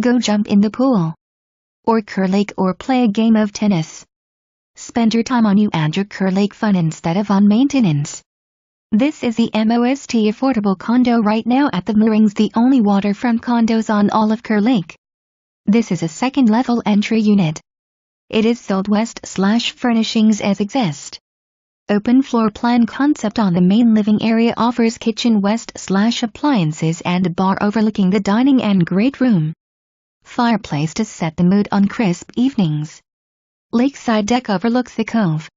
Go jump in the pool. Or Kerr Lake or play a game of tennis. Spend your time on you and your Kerr Lake fun instead of on maintenance. This is the MOST Affordable Condo right now at the Moorings, the only waterfront condos on all of Kerr Lake. This is a second-level entry unit. It is sold west/furnishings as exist. Open floor plan concept on the main living area, offers kitchen west/appliances and bar overlooking the dining and great room. Fireplace to set the mood on crisp evenings. Lakeside Deck overlooks the Cove.